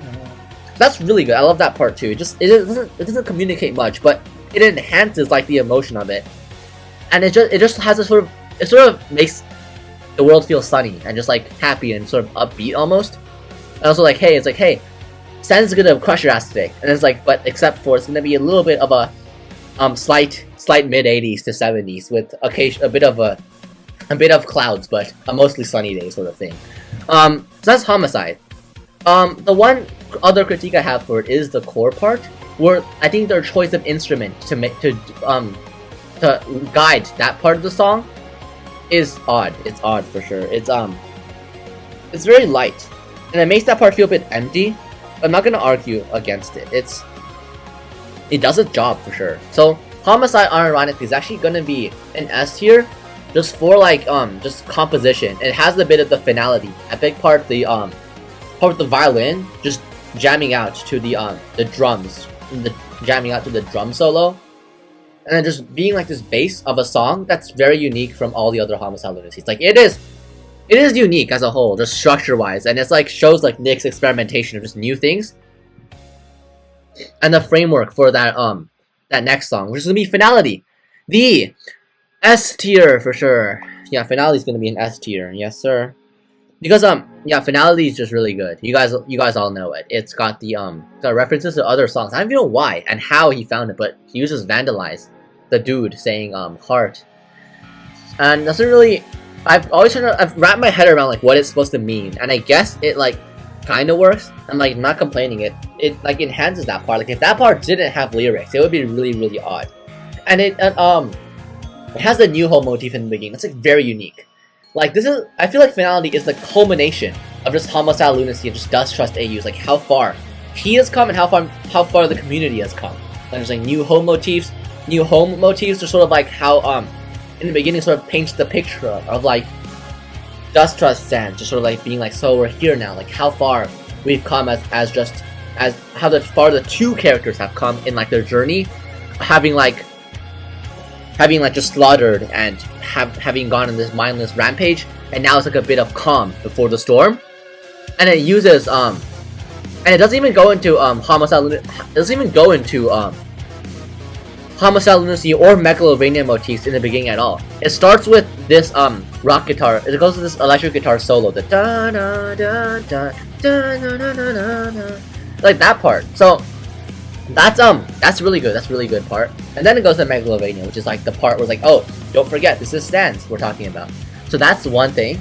A: That's really good. I love that part too. It doesn't communicate much, but it enhances like the emotion of it, and it just has a sort of the world feels sunny and just like happy and sort of upbeat almost. And also like, hey, it's like, hey, Sans is gonna crush your ass today. And it's like, but except for it's gonna be a little bit of a slight mid 80s to 70s with a bit of clouds, but a mostly sunny day sort of thing. So that's Homicide. The one other critique I have for it is the core part, where I think their choice of instrument to guide that part of the song is odd. It's odd for sure. It's very light, and it makes that part feel a bit empty. I'm not gonna argue against it. It does its job for sure. So Homicide unironically is actually gonna be an S tier, just for like just composition. It has a bit of the finality, epic part, the part with the violin just jamming out to the drums, jamming out to the drum solo, and then just being like this bass of a song that's very unique from all the other Homicide Lunacies. Like it is unique as a whole, just structure wise, and it's like shows like Nick's experimentation of just new things, and the framework for that that next song, which is gonna be Finality, the S tier for sure. Yeah, Finality is gonna be an S tier, yes sir. Because yeah, Finality is just really good. You guys all know it. It's got the references to other songs. I don't even know why and how he found it, but he uses Vandalize, the dude saying heart, and doesn't really. I've wrapped my head around like what it's supposed to mean, and I guess it like kind of works. I'm like not complaining. It like enhances that part. Like if that part didn't have lyrics, it would be really odd. And it has the new home motif in the beginning. It's like very unique. Like this is, I feel like Finality is the culmination of just Homicidal Lunacy and just Dusttrust AUs. Like how far he has come and how far the community has come. Like, there's like new home motifs. Just sort of like how in the beginning sort of paints the picture of like Dusttrust stands, just sort of like being like, so we're here now. Like how far we've come as how far the two characters have come in like their journey, having just slaughtered and having gone on this mindless rampage, and now it's like a bit of calm before the storm. And it uses and it doesn't even go into Homicidal Lunacy or Megalovania motifs in the beginning at all. It starts with this rock guitar. It goes to this electric guitar solo, the da da da da da da da da da, like that part. So that's really good. That's a really good part. And then it goes to Megalovania, which is like the part where it's like, oh, don't forget, this is Stans we're talking about. So that's one thing.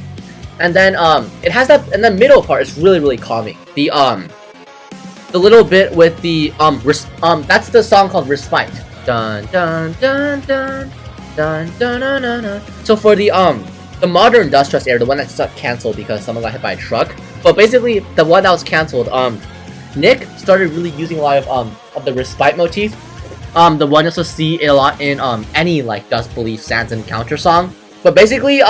A: And then it has that, and the middle part is really calming. The little bit with the that's the song called Respite. Dun dun dun dun dun dun dun dun dun. So for the modern Dusttrust era, the one that got cancelled because someone got hit by a truck, but basically the one that was cancelled, Nick started really using a lot of the Respite motif. The one you also see a lot in any like Dust Belief Sans Encounter song. But basically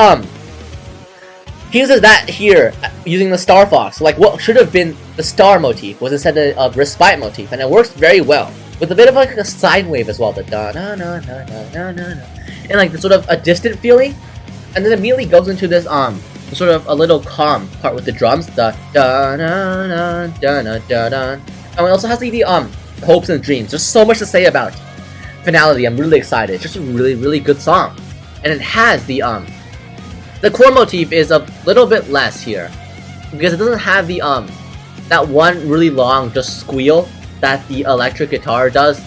A: he uses that here using the Star Fox. Like what should have been the Star motif was instead of Respite motif, and it works very well. With a bit of like a sine wave as well, the da na na na na na na, and like the sort of a distant feeling, and then immediately goes into this sort of a little calm part with the drums, the da na na da na da da, and it also has like the hopes and dreams. There's so much to say about Finality. I'm really excited. It's just a really good song, and it has the core motif is a little bit less here because it doesn't have the that one really long just squeal that the electric guitar does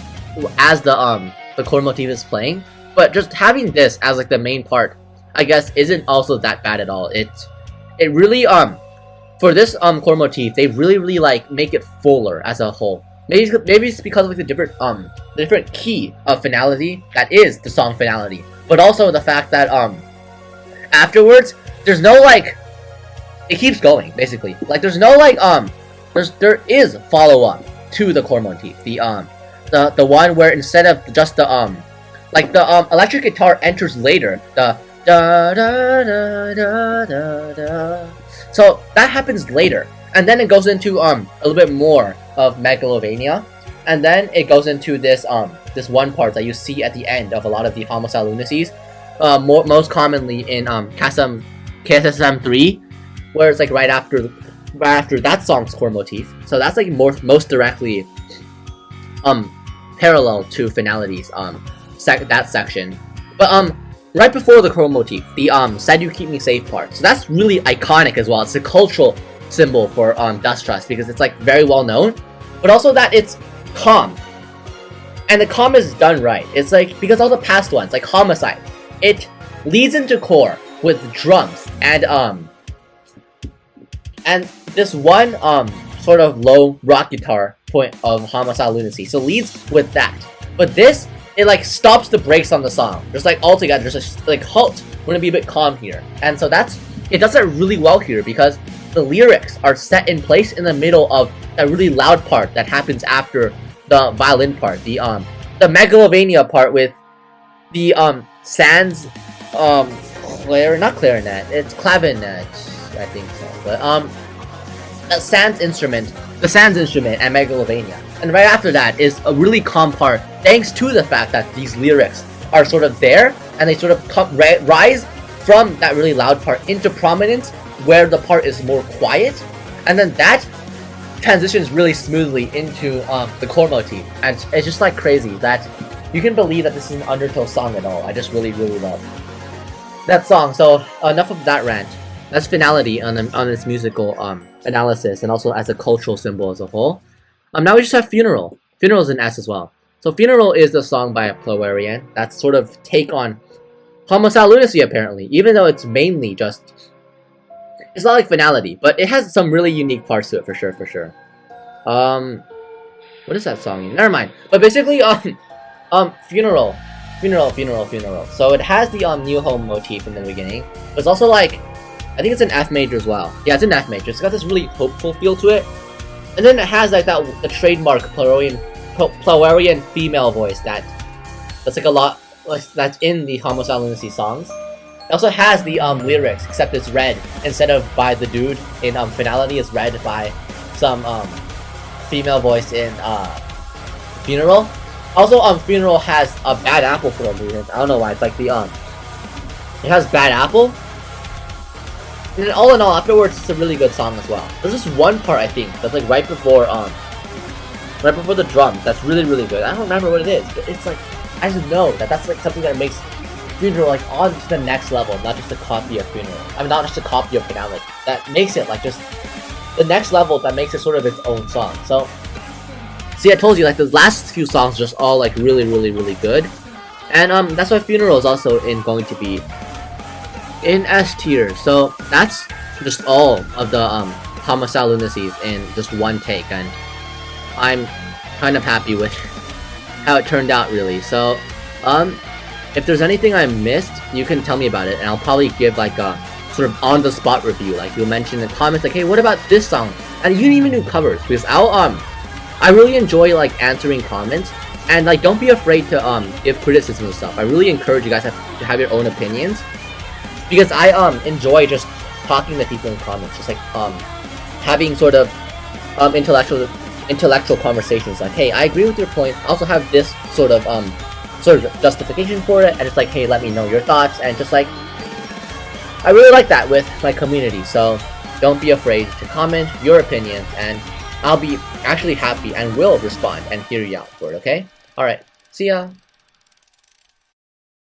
A: as the core motif is playing. But just having this as like the main part, I guess, isn't also that bad at all. It really for this core motif, they really like make it fuller as a whole. Maybe it's because of like the different key of Finality that is the song Finality, but also the fact that afterwards there's no like, it keeps going basically. Like there's no like there is follow up to the core motif, the one where instead of just the electric guitar enters later, the da da da da da da. So that happens later, and then it goes into a little bit more of Megalovania, and then it goes into this this one part that you see at the end of a lot of the Homicide Lunacies, most commonly in KSSM 3, where it's like right after that song's core motif. So that's like most directly parallel to Finality's that section. But right before the chord motif, the "Said You Keep Me Safe" part. So that's really iconic as well. It's a cultural symbol for Dusttrust because it's like very well known, but also that it's calm, and the calm is done right. It's like because all the past ones, like Homicide, it leads into core with drums and this one sort of low rock guitar point of Homicide Lunacy. So leads with that, but this it like stops the brakes on the song. Just like altogether, just like halt. We're gonna be a bit calm here, and so it does that really well here because the lyrics are set in place in the middle of that really loud part that happens after the violin part, the megalovania part with the Sans not clarinet, it's clavinet, I think so, but the Sans instrument and megalovania. And right after that is a really calm part, thanks to the fact that these lyrics are sort of there, and they sort of rise from that really loud part into prominence, where the part is more quiet, and then that transitions really smoothly into the chord motif, and it's just like crazy that you can believe that this is an undertow song at all. I just really love that song. So enough of that rant. That's Finality on its musical analysis and also as a cultural symbol as a whole. Now we just have Funeral. Funeral is an S as well. So Funeral is the song by Plowarian. That's sort of take on Homicide Lunacy apparently, even though it's mainly just, it's not like Finality, but it has some really unique parts to it for sure. What is that song? Never mind. But basically, Funeral. So it has the new home motif in the beginning, but it's also like, I think it's an F major as well. Yeah, it's an F major. It's got this really hopeful feel to it, and then it has like the trademark Plowarian female voice that's like a lot that's in the Homicide Lunacy songs. It also has the lyrics, except it's read instead of by the dude in Finality, it's read by some female voice in Funeral. Also, Funeral has a Bad Apple for a reason. I don't know why. It's like the it has Bad Apple, and then all in all, afterwards, it's a really good song as well. There's just one part I think that's like right before the drums. That's really good. I don't remember what it is, but it's like I just know that's like something that makes Funeral like on to the next level, not just a copy of Funeral. I mean, not just a copy of Finality. That makes it like just the next level. That makes it sort of its own song. So, see, I told you like the last few songs just all like really good, and that's why Funeral is also going to be in S tier. So that's just all of the Homicide Lunacies in just one take, and I'm kind of happy with how it turned out really. So if there's anything I missed, you can tell me about it, and I'll probably give like a sort of on-the-spot review. Like you'll mention in the comments like, hey, what about this song? And you can even do covers, because I really enjoy like answering comments, and like don't be afraid to give criticism and stuff. I really encourage you guys to have your own opinions, because I enjoy just talking to people in comments, just like having sort of intellectual conversations. Like, hey, I agree with your point. I also have this sort of justification for it, and it's like, hey, let me know your thoughts, and just like I really like that with my community. So don't be afraid to comment your opinions, and I'll be actually happy and will respond and hear you out for it. Okay? Alright, see ya.